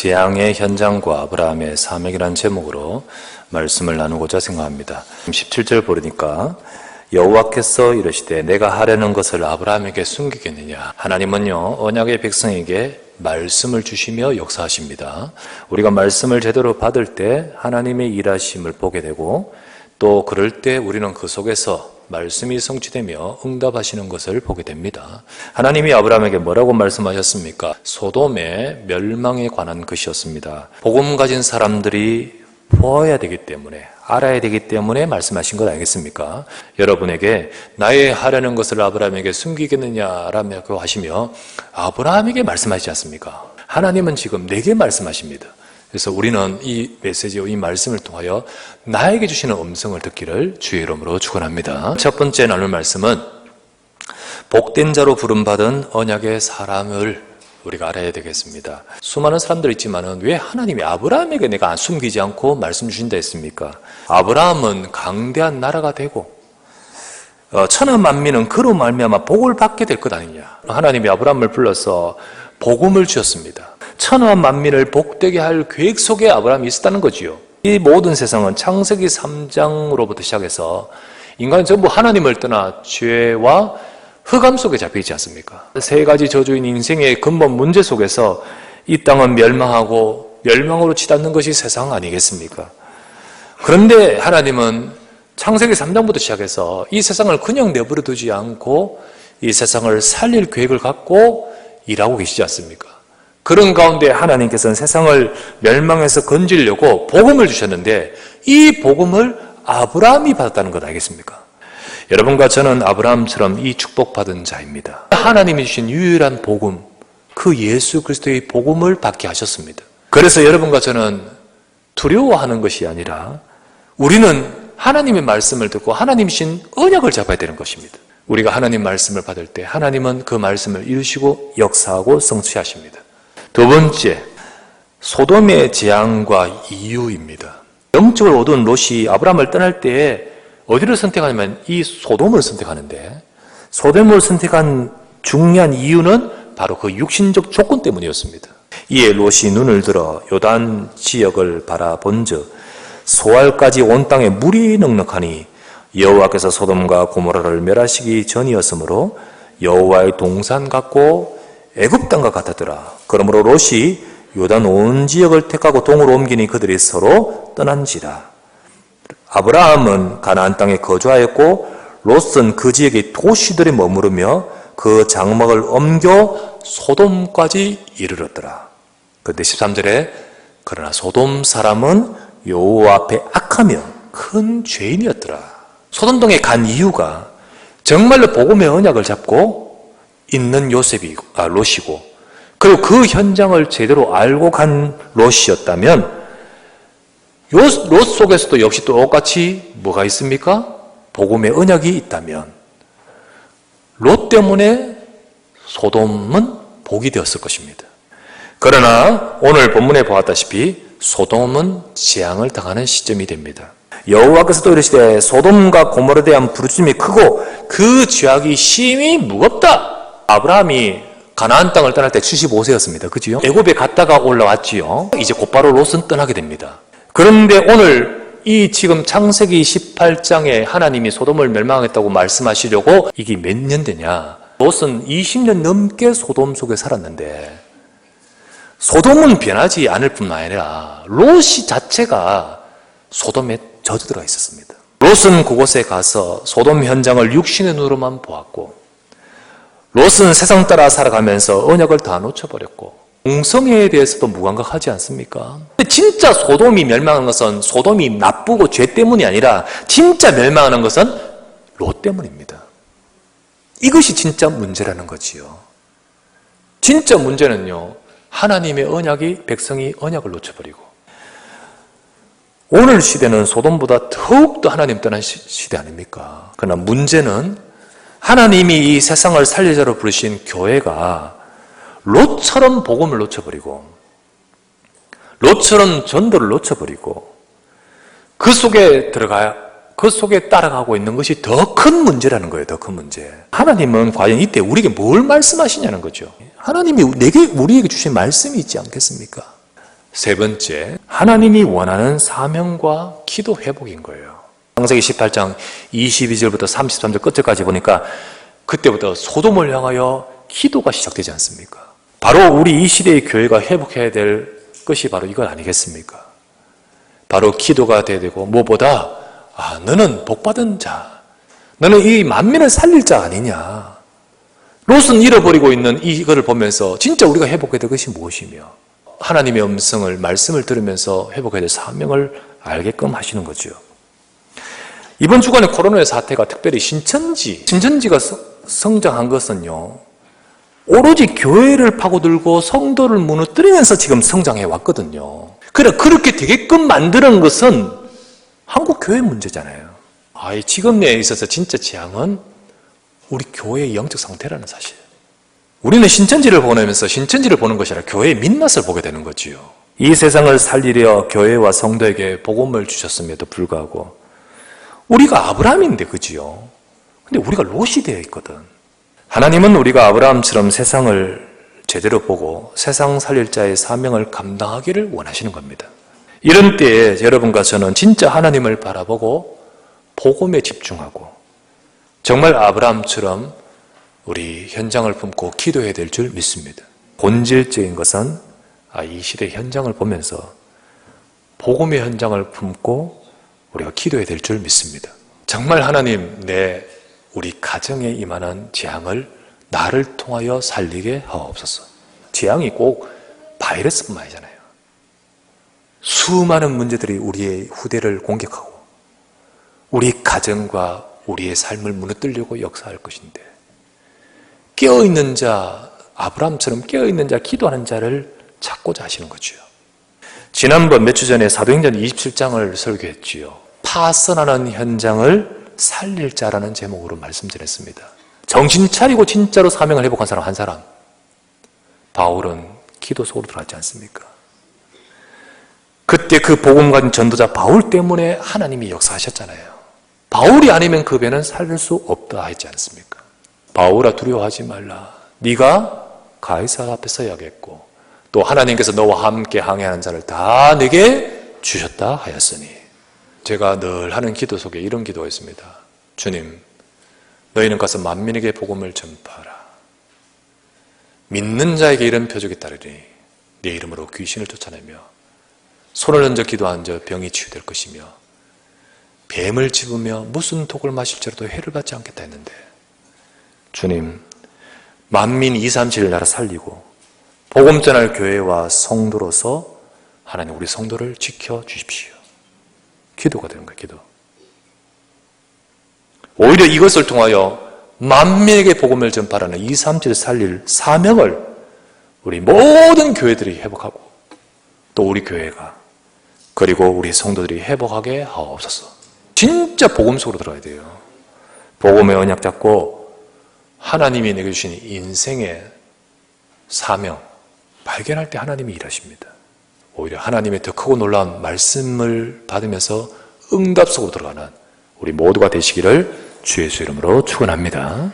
재앙의 현장과 아브라함의 사명이라는 제목으로 말씀을 나누고자 생각합니다. 17절 보니까 여호와께서 이르시되 내가 하려는 것을 아브라함에게 숨기겠느냐. 하나님은요 언약의 백성에게 말씀을 주시며 역사하십니다. 우리가 말씀을 제대로 받을 때 하나님의 일하심을 보게 되고 또 그럴 때 우리는 그 속에서 말씀이 성취되며 응답하시는 것을 보게 됩니다. 하나님이 아브라함에게 뭐라고 말씀하셨습니까? 소돔의 멸망에 관한 것이었습니다. 복음 가진 사람들이 보아야 되기 때문에, 알아야 되기 때문에 말씀하신 것 아니겠습니까? 여러분에게 나의 하려는 것을 아브라함에게 숨기겠느냐라고 하시며 아브라함에게 말씀하시지 않습니까? 하나님은 지금 내게 말씀하십니다. 그래서 우리는 이 메시지와 이 말씀을 통하여 나에게 주시는 음성을 듣기를 주의 이름으로 축원합니다. 첫 번째 나눌 말씀은 복된 자로 부름받은 언약의 사람을 우리가 알아야 되겠습니다. 수많은 사람들이 있지만 왜 하나님이 아브라함에게 내가 숨기지 않고 말씀 주신다 했습니까? 아브라함은 강대한 나라가 되고 천하 만민은 그로 말미암아 복을 받게 될 것 아니냐. 하나님이 아브라함을 불러서 복음을 주셨습니다. 천하 만민을 복되게 할 계획 속에 아브라함이 있었다는 거지요. 이 모든 세상은 창세기 3장으로부터 시작해서 인간은 전부 하나님을 떠나 죄와 흑암 속에 잡혀있지 않습니까? 세 가지 저주인 인생의 근본 문제 속에서 이 땅은 멸망하고 멸망으로 치닫는 것이 세상 아니겠습니까? 그런데 하나님은 창세기 3장부터 시작해서 이 세상을 그냥 내버려 두지 않고 이 세상을 살릴 계획을 갖고 일하고 계시지 않습니까? 그런 가운데 하나님께서는 세상을 멸망해서 건지려고 복음을 주셨는데 이 복음을 아브라함이 받았다는 것 아니겠습니까? 여러분과 저는 아브라함처럼 이 축복받은 자입니다. 하나님이 주신 유일한 복음, 그 예수 그리스도의 복음을 받게 하셨습니다. 그래서 여러분과 저는 두려워하는 것이 아니라 우리는 하나님의 말씀을 듣고 하나님이 주신 언약을 잡아야 되는 것입니다. 우리가 하나님 말씀을 받을 때 하나님은 그 말씀을 이루시고 역사하고 성취하십니다. 두 번째, 소돔의 재앙과 이유입니다. 영적으로 얻은 롯이 아브라함을 떠날 때에 어디를 선택하냐면 이 소돔을 선택하는데 소돔을 선택한 중요한 이유는 바로 그 육신적 조건 때문이었습니다. 이에 롯이 눈을 들어 요단 지역을 바라본즉 소알까지 온 땅에 물이 넉넉하니 여호와께서 소돔과 고모라를 멸하시기 전이었으므로 여호와의 동산 같고 애굽 땅과 같았더라. 그러므로 롯이 요단 온 지역을 택하고 동으로 옮기니 그들이 서로 떠난지라. 아브라함은 가나안 땅에 거주하였고 롯은 그 지역의 도시들에 머무르며 그 장막을 옮겨 소돔까지 이르렀더라. 그런데 13절에 그러나 소돔 사람은 여호와 앞에 악하며 큰 죄인이었더라. 소돔동에 간 이유가 정말로 복음의 언약을 잡고 있는 롯이고 그리고 그 현장을 제대로 알고 간 롯이었다면 롯 속에서도 역시 똑같이 뭐가 있습니까? 복음의 언약이 있다면 롯 때문에 소돔은 복이 되었을 것입니다. 그러나 오늘 본문에 보았다시피 소돔은 재앙을 당하는 시점이 됩니다. 여호와께서도 이르시되 소돔과 고모라에 대한 부르짖음이 크고 그 죄악이 심히 무겁다. 아브라함이 가나안 땅을 떠날 때 75세였습니다. 그지요? 애굽에 갔다가 올라왔지요. 이제 곧바로 롯은 떠나게 됩니다. 그런데 오늘 이 지금 창세기 18장에 하나님이 소돔을 멸망하겠다고 말씀하시려고 이게 몇 년 되냐? 롯은 20년 넘게 소돔 속에 살았는데 소돔은 변하지 않을 뿐만 아니라 롯이 자체가 소돔에 젖어들어 있었습니다. 롯은 그곳에 가서 소돔 현장을 육신의 눈으로만 보았고 롯은 세상 따라 살아가면서 언약을 다 놓쳐버렸고 공성애에 대해서도 무감각하지 않습니까? 진짜 소돔이 멸망하는 것은 소돔이 나쁘고 죄 때문이 아니라 진짜 멸망하는 것은 롯 때문입니다. 이것이 진짜 문제라는 거지요. 진짜 문제는요, 하나님의 언약이 백성이 언약을 놓쳐버리고 오늘 시대는 소돔보다 더욱더 하나님 떠난 시대 아닙니까? 그러나 문제는 하나님이 이 세상을 살리자로 부르신 교회가 롯처럼 복음을 놓쳐버리고 롯처럼 전도를 놓쳐버리고 그 속에 따라가고 있는 것이 더 큰 문제라는 거예요. 더 큰 문제. 하나님은 과연 이때 우리에게 뭘 말씀하시냐는 거죠. 하나님이 우리에게 주신 말씀이 있지 않겠습니까? 세 번째, 하나님이 원하는 사명과 기도 회복인 거예요. 창세기 18장 22절부터 33절 끝까지 보니까 그때부터 소돔을 향하여 기도가 시작되지 않습니까? 바로 우리 이 시대의 교회가 회복해야 될 것이 바로 이건 아니겠습니까? 바로 기도가 돼야 되고, 무엇보다 너는 복받은 자, 너는 이 만민을 살릴 자 아니냐. 롯은 잃어버리고 있는 이거를 보면서 진짜 우리가 회복해야 될 것이 무엇이며, 하나님의 음성을, 말씀을 들으면서 회복해야 될 사명을 알게끔 하시는 거죠. 이번 주간에 코로나 사태가 특별히 신천지가 성장한 것은요, 오로지 교회를 파고들고 성도를 무너뜨리면서 지금 성장해 왔거든요. 그렇게 되게끔 만드는 것은 한국 교회 문제잖아요. 지금에 있어서 진짜 재앙은 우리 교회의 영적 상태라는 사실. 우리는 신천지를 보내면서 신천지를 보는 것이 아니라 교회의 민낯을 보게 되는 거지요. 이 세상을 살리려 교회와 성도에게 복음을 주셨음에도 불구하고 우리가 아브라함인데, 그지요? 근데 우리가 롯이 되어 있거든. 하나님은 우리가 아브라함처럼 세상을 제대로 보고 세상 살릴 자의 사명을 감당하기를 원하시는 겁니다. 이런 때에 여러분과 저는 진짜 하나님을 바라보고 복음에 집중하고 정말 아브라함처럼 우리 현장을 품고 기도해야 될 줄 믿습니다. 본질적인 것은 이 시대 현장을 보면서 복음의 현장을 품고 우리가 기도해야 될 줄 믿습니다. 정말 하나님, 우리 가정에 임하는 재앙을 나를 통하여 살리게 하옵소서. 재앙이 꼭 바이러스뿐만 아니잖아요. 수많은 문제들이 우리의 후대를 공격하고 우리 가정과 우리의 삶을 무너뜨리려고 역사할 것인데, 깨어있는 자, 아브라함처럼 깨어있는 자, 기도하는 자를 찾고자 하시는 거죠. 지난번 몇 주 전에 사도행전 27장을 설교했지요. 파선하는 현장을 살릴 자라는 제목으로 말씀 드렸습니다. 정신 차리고 진짜로 사명을 회복한 사람 한 사람, 바울은 기도 속으로 들어갔지 않습니까? 그때 그 복음 가진 전도자 바울 때문에 하나님이 역사하셨잖아요. 바울이 아니면 그 배는 살릴 수 없다 했지 않습니까? 바울아, 두려워하지 말라. 네가 가이사 앞에 서야겠고 또 하나님께서 너와 함께 항해하는 자를 다 내게 주셨다 하였으니. 제가 늘 하는 기도 속에 이런 기도가 있습니다. 주님, 너희는 가서 만민에게 복음을 전파하라. 믿는 자에게 이런 표적이 따르리니 네 이름으로 귀신을 쫓아내며 손을 얹어 기도한 자 병이 치유될 것이며 뱀을 집으며 무슨 독을 마실지라도 해를 받지 않겠다 했는데, 주님, 만민 237을 나라 살리고 복음 전할 교회와 성도로서 하나님 우리 성도를 지켜주십시오. 기도가 되는 거예요. 기도. 오히려 이것을 통하여 만민에게 복음을 전파하는 237을 살릴 사명을 우리 모든 교회들이 회복하고 또 우리 교회가 그리고 우리 성도들이 회복하게 하옵소서. 진짜 복음 속으로 들어가야 돼요. 복음의 언약 잡고 하나님이 내게 주신 인생의 사명 발견할 때 하나님이 일하십니다. 오히려 하나님의 더 크고 놀라운 말씀을 받으면서 응답 속으로 들어가는 우리 모두가 되시기를 주의 이름으로 축원합니다.